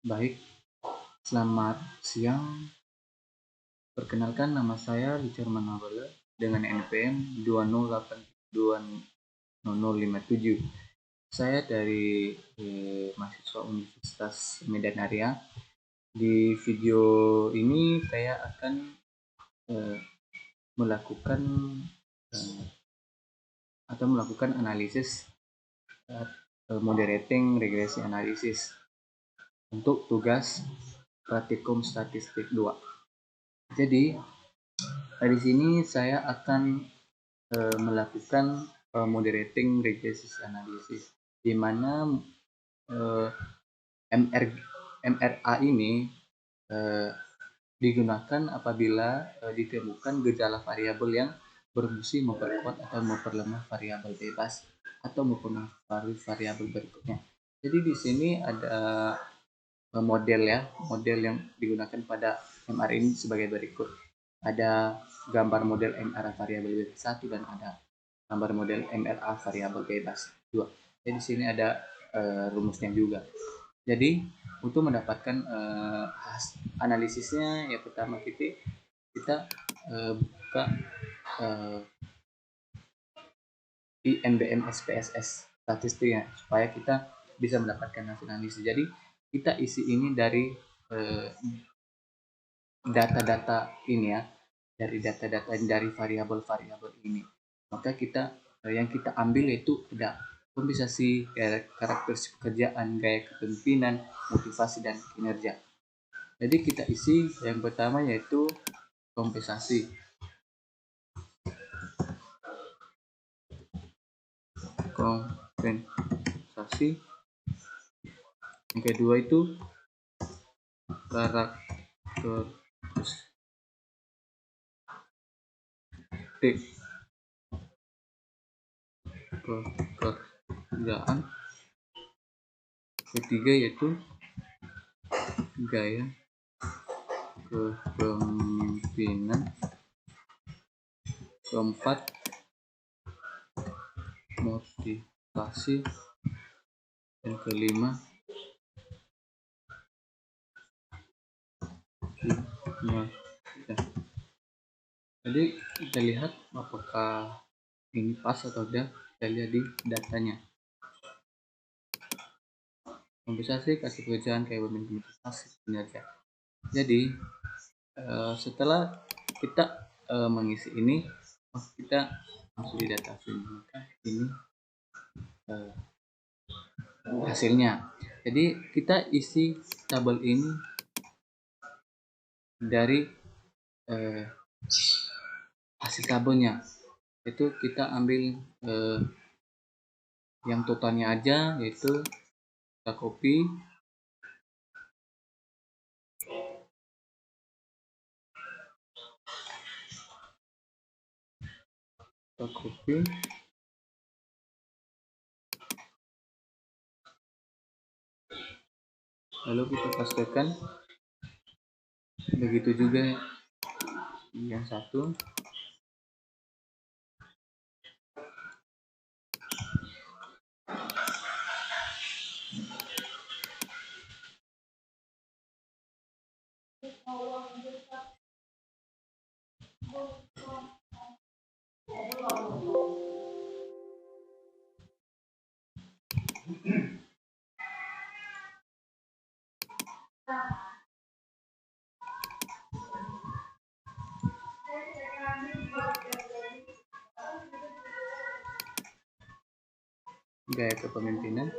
Baik, selamat siang. Perkenalkan, nama saya Richard Manabala dengan NPM 2082057. Saya dari mahasiswa Universitas Medan Area. Di video ini saya akan melakukan analisis moderating regresi analisis untuk tugas praktikum statistik 2. Jadi di sini saya akan melakukan moderating regression analysis, di mana MRA ini digunakan apabila ditemukan gejala variabel yang berfungsi memperkuat atau memperlemah variabel bebas atau mempengaruhi variabel berikutnya. Jadi di sini ada model yang digunakan pada MR ini sebagai berikut. Ada gambar model MR variabel bebas 1 dan ada gambar model MRA variabel bebas 2. Jadi di sini ada rumusnya juga. Jadi untuk mendapatkan analisisnya, yang pertama kita buka IMBM SPSS statistiknya supaya kita bisa mendapatkan hasil analisis. Jadi kita isi ini dari data-data ini ya, dari data-data dari variabel-variabel ini. Maka kita yang kita ambil yaitu ada kompensasi, karakteristik pekerjaan, gaya kepemimpinan, motivasi, dan kinerja. Jadi kita isi yang pertama yaitu kompensasi. Yang kedua itu karakteristik pekerjaan. Ketiga yaitu gaya kepemimpinan. Keempat, motivasi. Yang kelima, kinerja. Jadi kita lihat apakah ini pas atau tidak. Kita lihat di datanya. Kompensasi, kasih pekerjaan, kayak motivasi, kinerja. Jadi setelah kita mengisi ini, kita masuk di data frame. Maka ini hasilnya. Jadi kita isi tabel ini dari hasil tabelnya. Itu kita ambil yang totalnya aja, yaitu kita copy. Lalu kita pastekan. Begitu juga yang satu. Gaya kepemimpinan.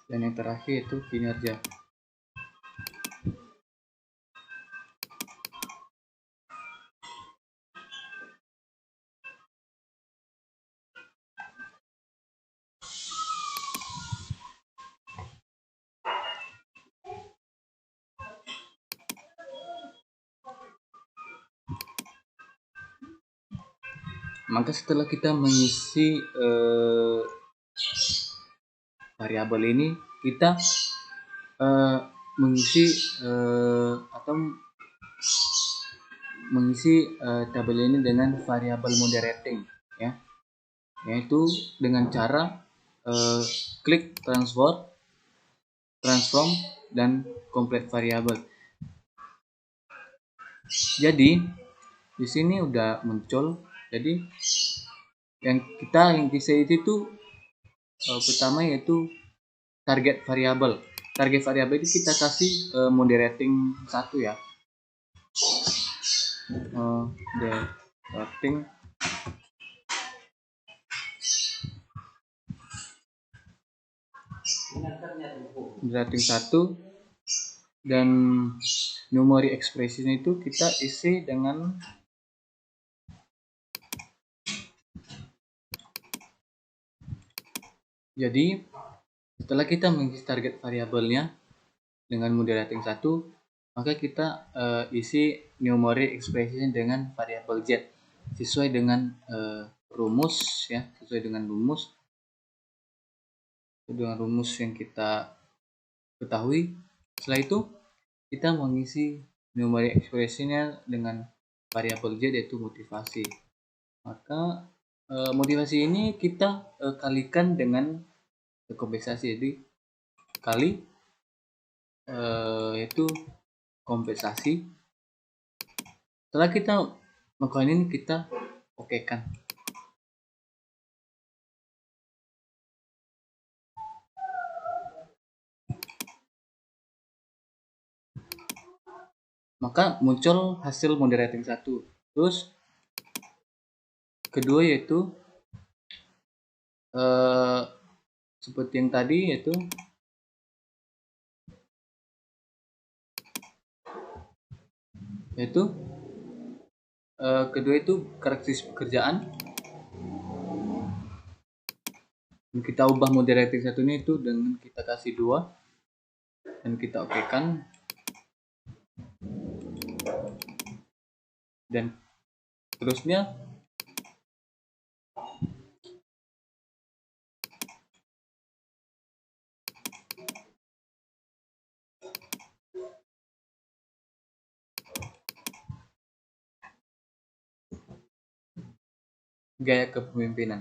Dan yang terakhir itu kinerja. Maka setelah kita mengisi variabel ini, kita mengisi atau mengisi tabel ini dengan variabel moderating, ya, yaitu dengan cara klik transform dan complete variable. Jadi di sini udah muncul. Jadi yang bisa itu pertama yaitu target variabel. Target variabel itu kita kasih moderating 1 ya. Moderating moderating 1, dan numeric expression itu kita isi dengan jadi setelah kita mengisi target variabelnya dengan moderating 1, maka kita isi numeric expression dengan variabel z sesuai dengan rumus ya, sesuai dengan rumus yang kita ketahui. Setelah itu kita mengisi numeric expressionnya dengan variabel z yaitu motivasi. Maka motivasi ini kita kalikan dengan kompensasi, jadi kali yaitu kompensasi. Setelah kita melakukan ini, kita okekan. Maka muncul hasil moderating 1. Terus kedua yaitu seperti yang tadi, yaitu kedua itu karakteristik pekerjaan. Dan kita ubah moderating 1 ini itu dengan kita kasih 2 dan kita okekan. Dan terusnya gaya kepemimpinan,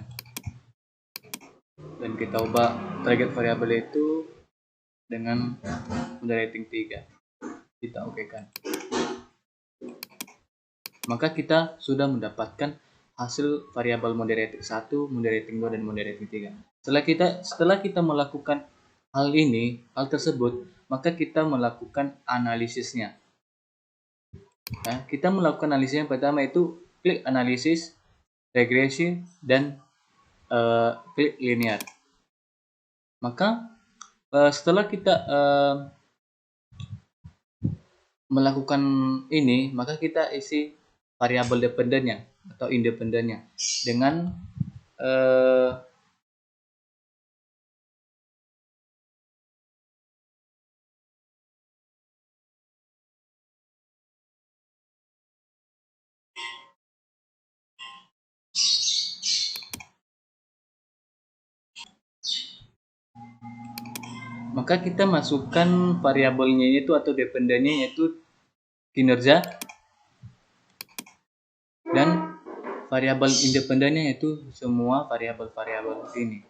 dan kita ubah target variabel itu dengan moderating 3, kita okekan. Maka kita sudah mendapatkan hasil variabel moderating 1, moderating 2, dan moderating 3. Setelah kita melakukan hal tersebut, maka kita melakukan analisisnya. Nah, kita melakukan analisis yang pertama itu klik analisis, regresi, dan klik linear. Maka setelah kita melakukan ini, maka kita isi variabel dependennya atau independennya dengan maka kita masukkan variabelnya itu atau dependennya yaitu kinerja, dan variabel independennya yaitu semua variabel-variabel ini.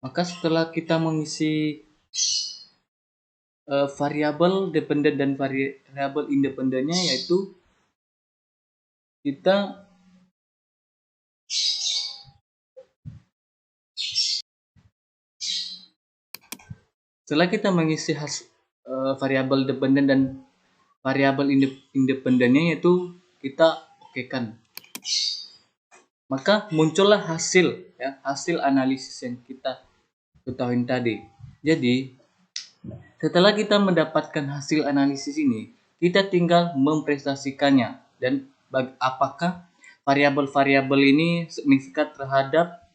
Maka setelah kita mengisi variabel dependen dan variabel independennya, yaitu kita setelah kita mengisi variabel dependen dan variabel independennya, yaitu kita okekan. Maka muncullah hasil analisis yang kita ketahui tadi. Jadi setelah kita mendapatkan hasil analisis ini, kita tinggal mempresentasikannya dan apakah variabel-variabel ini signifikan terhadap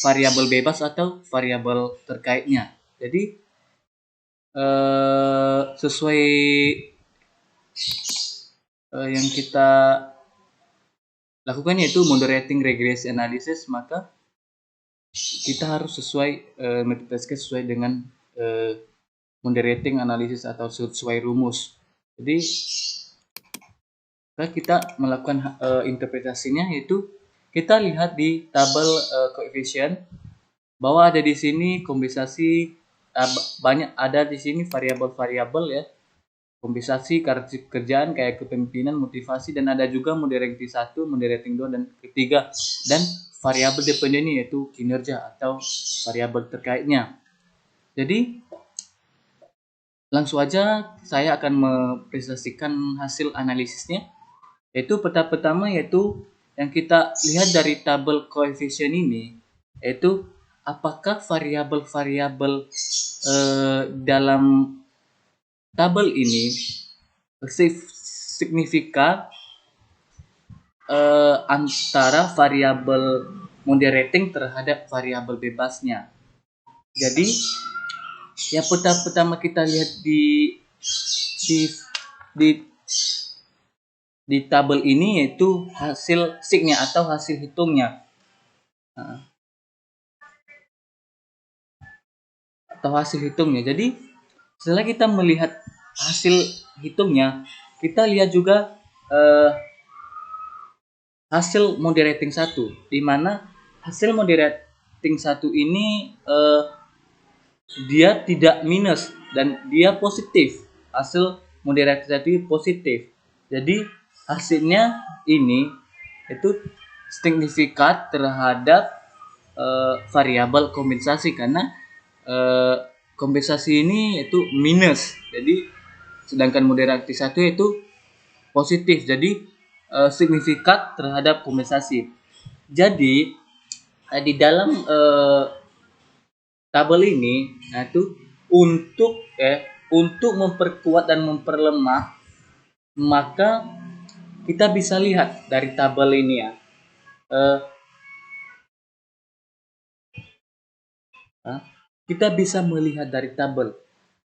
variabel bebas atau variabel terkaitnya. Jadi sesuai yang kita lakukan yaitu moderating regresi analysis, maka kita harus sesuai metodologi sesuai dengan moderating analisis atau sesuai rumus. Jadi kita melakukan interpretasinya yaitu kita lihat di tabel koefisien bahwa ada di sini kompensasi banyak ada di sini variabel-variabel ya. Kompensasi, karakteristik kerjaan kayak kepemimpinan, motivasi, dan ada juga moderating 1, moderating 2 dan ketiga, dan variabel dependennya yaitu kinerja atau variabel terkaitnya. Jadi langsung aja saya akan mempresentasikan hasil analisisnya, yaitu pertama yaitu yang kita lihat dari tabel koefisien ini, yaitu apakah variabel-variabel dalam tabel ini signifikan antara variabel moderating terhadap variabel bebasnya. Jadi yang pertama kita lihat di tabel ini yaitu hasil signya atau hasil hitungnya. Jadi setelah kita melihat hasil hitungnya, kita lihat juga hasil moderating 1, di mana hasil moderating 1 ini dia tidak minus dan dia positif. Hasil moderating 1 positif. Jadi hasilnya ini itu signifikan terhadap variabel kompensasi karena kompensasi ini itu minus. Jadi sedangkan moderating 1 itu positif. Jadi signifikan terhadap kompensasi. Jadi di dalam tabel ini itu untuk memperkuat dan memperlemah, maka kita bisa lihat dari tabel ini ya. Kita bisa melihat dari tabel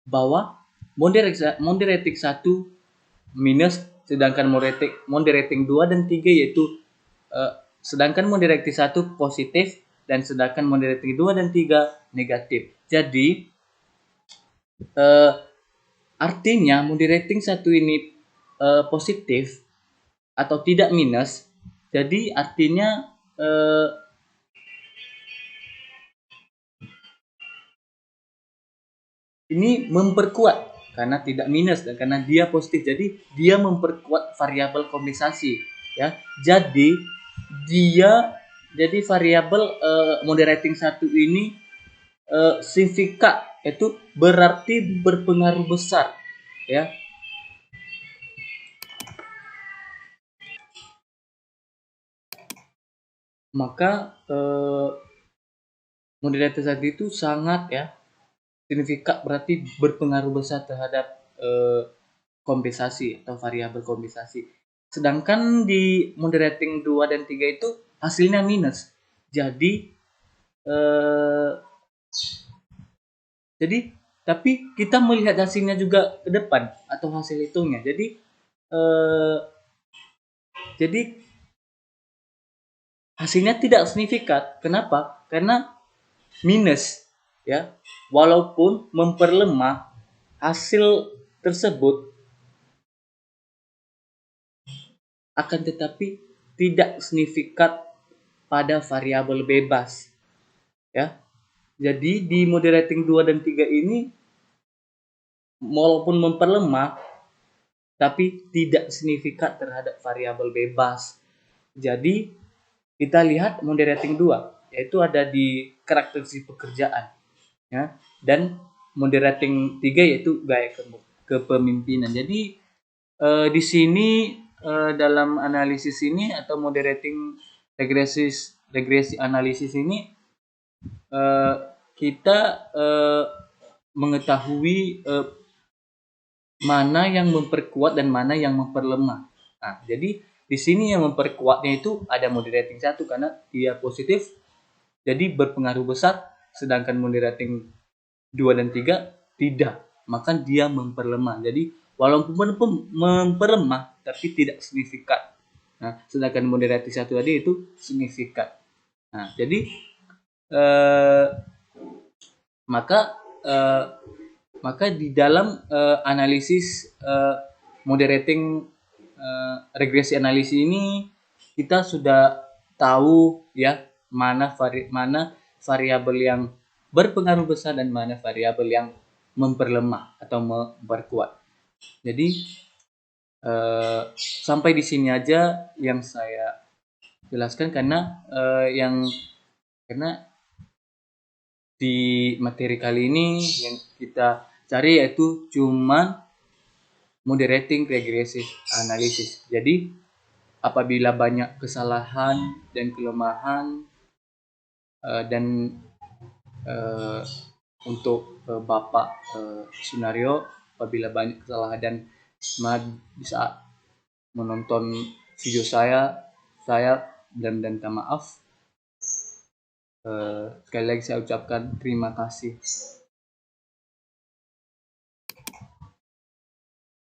bahwa moderating 1 minus, sedangkan moderating 2 dan 3 yaitu sedangkan moderating 1 positif dan sedangkan moderating 2 dan 3 negatif. Jadi artinya moderating 1 ini positif atau tidak minus. Jadi artinya ini memperkuat karena tidak minus dan karena dia positif, jadi dia memperkuat variabel kompensasi ya. Jadi variabel moderating 1 ini signifikan, itu berarti berpengaruh besar ya. Maka moderating 1 itu sangat ya signifikan, berarti berpengaruh besar terhadap kompensasi atau variabel kompensasi. Sedangkan di moderating 2 dan 3 itu hasilnya minus. Jadi tapi kita melihat hasilnya juga ke depan atau hasil hitungnya. Jadi hasilnya tidak signifikan. Kenapa? Karena minus ya. Walaupun memperlemah, hasil tersebut akan tetapi tidak signifikan pada variabel bebas ya. Jadi di moderating 2 dan 3 ini walaupun memperlemah tapi tidak signifikan terhadap variabel bebas. Jadi kita lihat moderating 2 yaitu ada di karakteristik pekerjaan ya, dan moderating 3 yaitu gaya kepemimpinan. Jadi di sini dalam analisis ini atau moderating regresi analisis ini kita mengetahui mana yang memperkuat dan mana yang memperlemah. Nah, jadi di sini yang memperkuatnya itu ada moderating 1 karena dia positif, jadi berpengaruh besar, sedangkan moderating 2 dan 3 tidak, maka dia memperlemah. Jadi walaupun memperlemah tapi tidak signifikan. Nah, sedangkan moderating 1 tadi itu signifikan. Nah, jadi maka di dalam analisis moderating regresi analisis ini kita sudah tahu ya mana variabel yang berpengaruh besar dan mana variabel yang memperlemah atau memperkuat. Jadi sampai di sini aja yang saya jelaskan karena di materi kali ini yang kita cari yaitu cuman moderating regressive analysis. Jadi apabila banyak kesalahan dan kelemahan dan untuk Bapak Sunario, apabila banyak kesalahan dan bisa menonton video saya dan minta maaf. Sekali lagi saya ucapkan terima kasih.